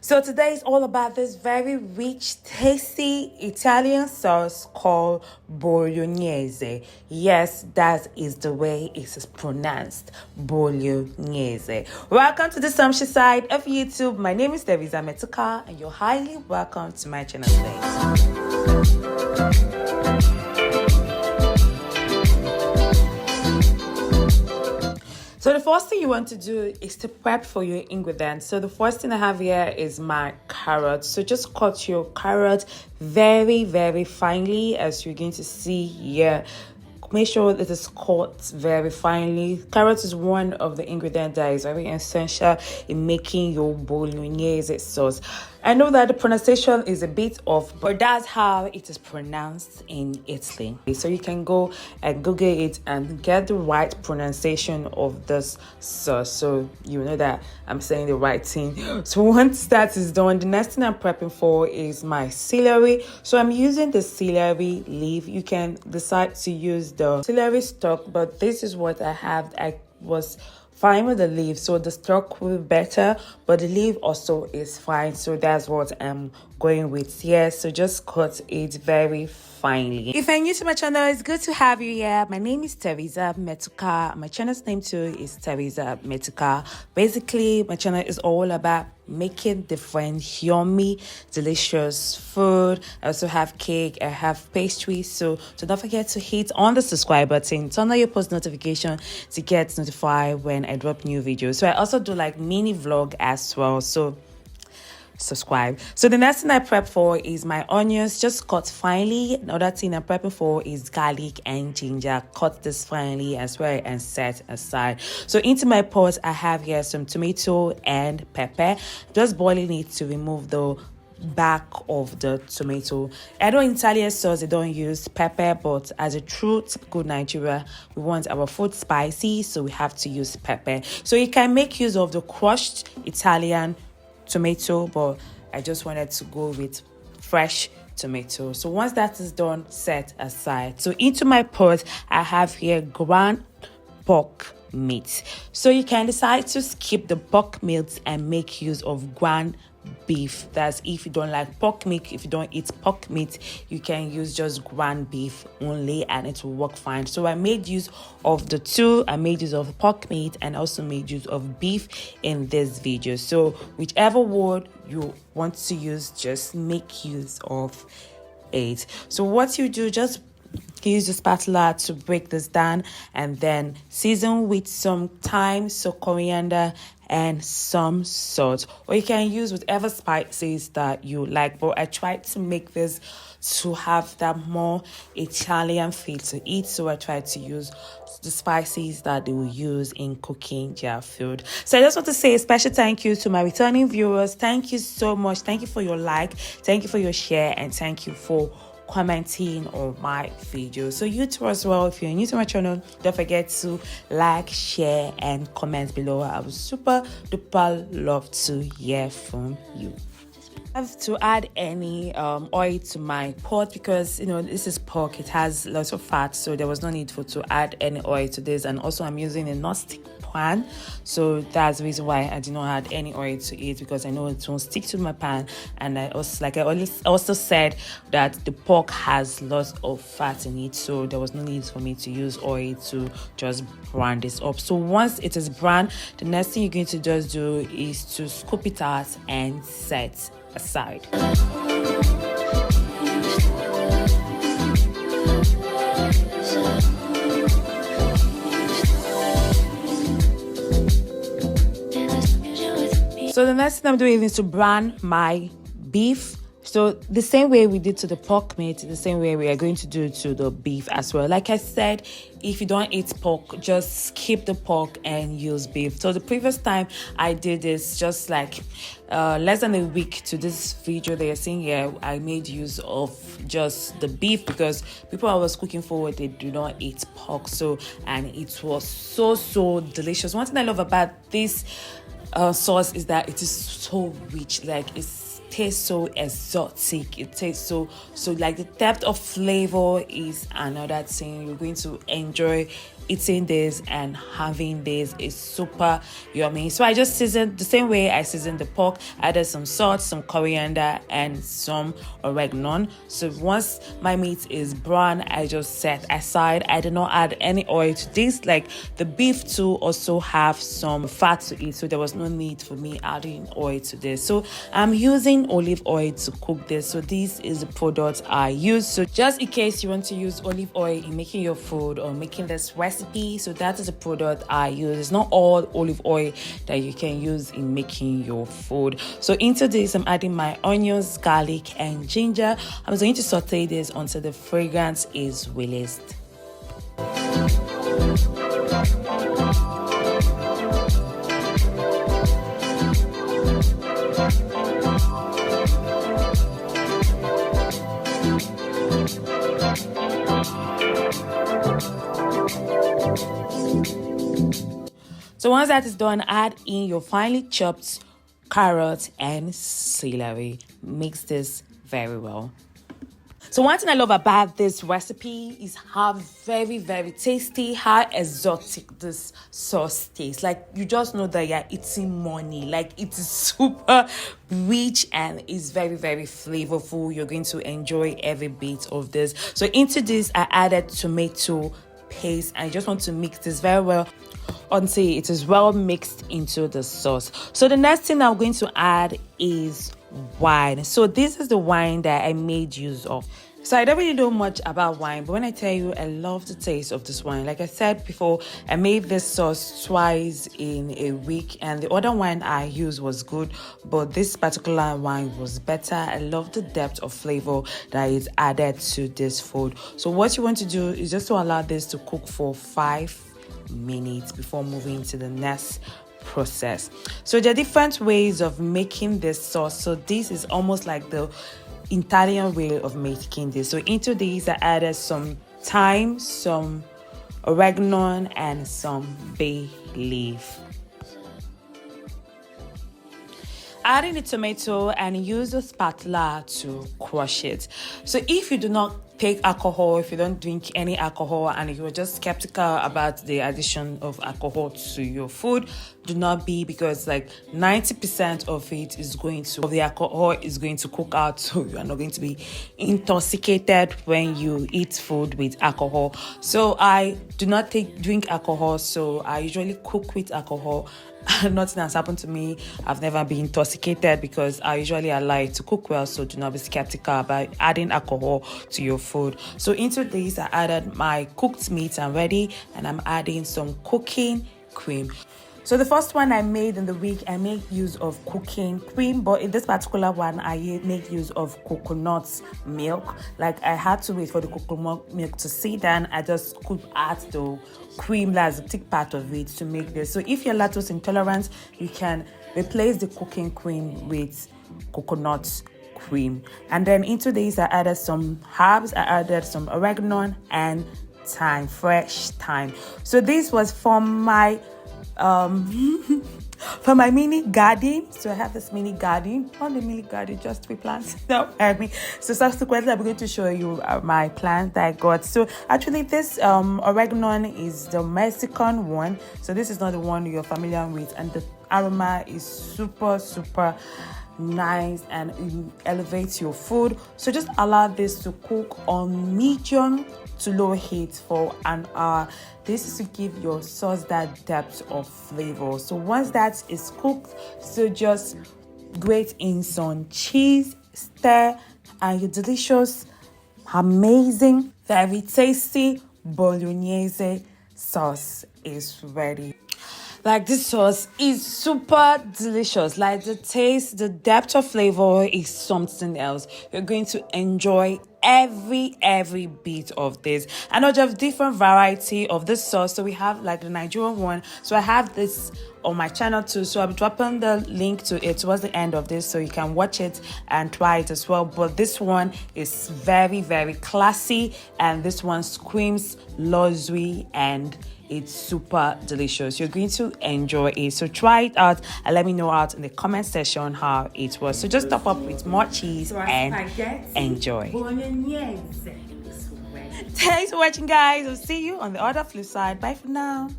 So today is all about this very rich, tasty Italian sauce called Bolognese. Yes, that is the way it is pronounced, Bolognese. Welcome to the Sumptuous side of YouTube. My name is Teresa Metuka and you're highly welcome to my channel today. So the first thing you want to do is to prep for your ingredients. So the first thing I have here is my carrots. So just cut your carrot very, very finely, as you're going to see here. Make sure that it's cut very finely. Carrot is one of the ingredients that is very essential in making your bolognese sauce. I know that the pronunciation is a bit off, but that's how it is pronounced in Italy. So you can go and Google it and get the right pronunciation of this sauce, so you know that I'm saying the right thing. So once that is done, the next thing I'm prepping for is my celery. So I'm using the celery leaf. You can decide to use the celery stalk, but this is what I have. I was fine with the leaf, so the stalk will be better, but the leaf also is fine, so that's what I'm going with here. So just cut it very finely. If you're new to my channel, it's good to have you here. My name is Teresa Metuka. My channel's name too is Teresa Metuka. Basically, my channel is all about making different yummy delicious food. I also have cake, I have pastries, so don't forget to hit on the subscribe button, turn on your post notification to get notified when I drop new videos. So I also do like mini vlog as well, so subscribe. So the next thing I prep for is my onions, just cut finely. Another thing I'm prepping for is garlic and ginger. Cut this finely as well and set aside. So into my pot, I have here some tomato and pepper. Just boiling it to remove the back of the tomato. I know in Italian sauce they don't use pepper, but as a true typical Nigeria, we want our food spicy, so we have to use pepper. So you can make use of the crushed Italian tomato, but I just wanted to go with fresh tomato. So once that is done, set aside. So into my pot, I have here ground pork meat. So you can decide to skip the pork meat and make use of ground beef. That's if you don't like pork meat. If you don't eat pork meat, you can use just ground beef only and it will work fine. So I made use of the two. I made use of pork meat and also made use of beef in this video. So whichever word you want to use, just make use of it. So what you do, just use the spatula to break this down and then season with some thyme, so coriander and some salt, or you can use whatever spices that you like, but I tried to make this to have that more Italian feel to it, so I tried to use the spices that they will use in cooking their food. So I just want to say a special thank you to my returning viewers. Thank you so much. Thank you for your like, thank you for your share, and thank you for commenting on my video. So you too as well, if you're new to my channel, don't forget to like, share and comment below. I would super duper love to hear from you. I have to add any oil to my pot because this is pork, it has lots of fat, so there was no need to add any oil to this. And also I'm using a non-stick pan, so that's the reason why I did not add any oil to it, because I know it won't stick to my pan. And I also said that the pork has lots of fat in it, so there was no need for me to use oil to just brown this up. So once it is brown, the next thing you're going to just do is to scoop it out and set aside. So the next thing I'm doing is to brown my beef. So the same way we did to the pork meat, the same way we are going to do to the beef as well. Like I said, if you don't eat pork, just skip the pork and use beef. So the previous time I did this, just like less than a week to this video that you're seeing here, I made use of just the beef because people I was cooking for, they do not eat pork. So, and it was so delicious. One thing I love about this sauce is that it is so rich, like it's tastes so exotic. It tastes so like the depth of flavor is another thing. You're going to enjoy eating this and having this. Is super yummy. So I just seasoned the same way I seasoned the pork. I added some salt, some coriander, and some oregano. So once my meat is brown, I just set aside. I did not add any oil to this. Like the beef too also have some fat to it, so there was no need for me adding oil to this. So I'm using olive oil to cook this. So this is the product I use. So just in case you want to use olive oil in making your food or making this recipe, so that is the product I use. It's not all olive oil that you can use in making your food. So into this, I'm adding my onions, garlic, and ginger. I'm going to saute this until the fragrance is released. So once that is done, add in your finely chopped carrot and celery. Mix this very well. So one thing I love about this recipe is how very, very tasty, how exotic this sauce tastes. Like you just know that you're eating money. Like it is super rich and is very, very flavorful. You're going to enjoy every bit of this. So into this, I added tomato paste. I just want to mix this very well until it is well mixed into the sauce. So the next thing I'm going to add is wine. So this is the wine that I made use of. So I don't really know much about wine, but when I tell you, I love the taste of this wine. Like I said before, I made this sauce twice in a week, and the other wine I used was good, but this particular wine was better. I love the depth of flavor that is added to this food. So what you want to do is just to allow this to cook for 5 minutes before moving to the next process. So there are different ways of making this sauce. So this is almost like the Italian way of making this. So into these, I added some thyme, some oregano, and some bay leaf. Adding the tomato and use a spatula to crush it. So if you do not take alcohol, if you don't drink any alcohol and you're just skeptical about the addition of alcohol to your food, do not be, because like 90% of it is going to, of the alcohol is going to cook out, so you are not going to be intoxicated when you eat food with alcohol. So I do not drink alcohol, so I usually cook with alcohol. Nothing has happened to me. I've never been intoxicated because I usually allow it to cook well, so do not be skeptical about adding alcohol to your food. So into this, I added my cooked meat and ready, and I'm adding some cooking cream. So the first one I made in the week, I made use of cooking cream, but in this particular one, I made use of coconut milk. Like I had to wait for the coconut milk to sit down. I just could add the cream, that's the thick part of it, to make this. So if you're lactose intolerant, you can replace the cooking cream with coconut cream. And then into this, I added some herbs. I added some oregano and thyme, fresh thyme. So this was from my for my mini garden. So I have this mini garden, not the mini garden, just 3 plants. No, I mean, so subsequently I'm going to show you my plant that I got. So actually this oregano is the Mexican one, so this is not the one you're familiar with, and the aroma is super nice and it elevates your food. So just allow this to cook on medium to low heat for an hour. This is to give your sauce that depth of flavor. So once that is cooked, so just grate in some cheese, stir, and your delicious, amazing, very tasty Bolognese sauce is ready. Like this sauce is super delicious. Like the taste, the depth of flavor is something else. You're going to enjoy every bit of this. And I have different variety of this sauce. So we have like the Nigerian one. So I have this on my channel too, so I'll be dropping the link to it towards the end of this so you can watch it and try it as well. But this one is very, very classy, and this one screams luxury, and it's super delicious. You're going to enjoy it, so try it out and let me know out in the comment section how it was. So just top up with more cheese and enjoy. Bolognese. Thanks for watching, guys. I'll see you on the other flip side. Bye for now.